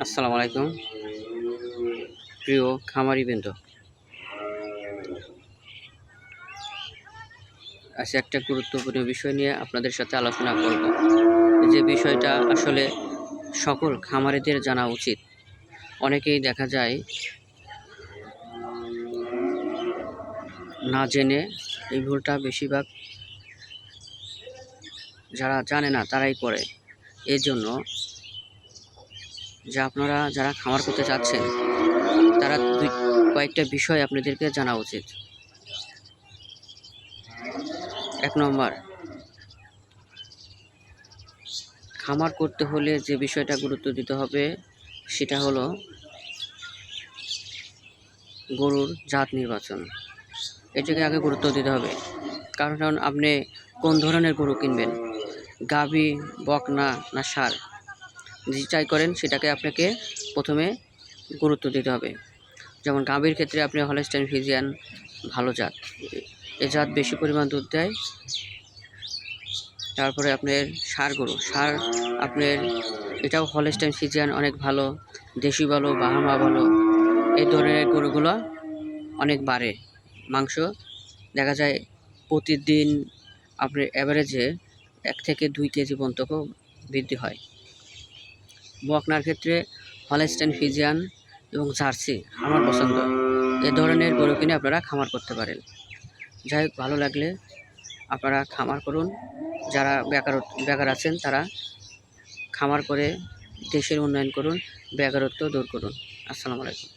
আসসালামু আলাইকুম প্রিয় খামারিবৃন্দ। আজ একটা গুরুত্বপূর্ণ বিষয় নিয়ে আপনাদের সাথে আলোচনা করব, যে বিষয়টা আসলে সকল খামারিদের জানা উচিত। অনেকেই দেখা যায় না জেনে এই ভুলটা বেশিরভাগ যারা জানে না তারাই করে। এর জন্য যে আপনারা যারা খামার করতে চাচ্ছেন তারা কয়েকটা বিষয় আপনাদেরকে জানা উচিত। 1 নম্বর, খামার করতে হলে যে বিষয়টা গুরুত্ব দিতে হবে সেটা হলো গরুর জাত নির্বাচন। এটাকে আগে গুরুত্ব দিতে হবে, কারণ আপনি কোন ধরনের গরু কিনবেন, গাভী, বকনা না ষাঁড়, যেটাই করেন সেটাকে আপনাকে প্রথমে গুরুত্ব দিতে হবে। যেমন গাভীর ক্ষেত্রে আপনি হলস্টাইন ফ্রিজিয়ান ভালো জাত, এ জাত বেশি পরিমাণ দুধ দেয়। তারপরে আপনার ষাঁড় গরু, ষাঁড় আপনার এটাও হলস্টাইন ফ্রিজিয়ান অনেক ভালো, দেশি ভালো, বাহামা ভালো। এই ধরনের গরুগুলো অনেক বাড়ে মাংস, দেখা যায় প্রতিদিন আপনার অ্যাভারেজে 1 থেকে 2 কেজি পর্যন্ত বৃদ্ধি হয়। বকনার ক্ষেত্রে হলস্টাইন ফ্রিজিয়ান এবং জার্সি আমার পছন্দ। এ ধরনের গরু কিনে আপনারা খামার করতে পারেন। যাই হোক, ভালো লাগলে আপনারা খামার করুন। যারা বেকার আছেন তারা খামার করে দেশের উন্নয়ন করুন, বেকারত্ব দূর করুন। আসসালামু আলাইকুম।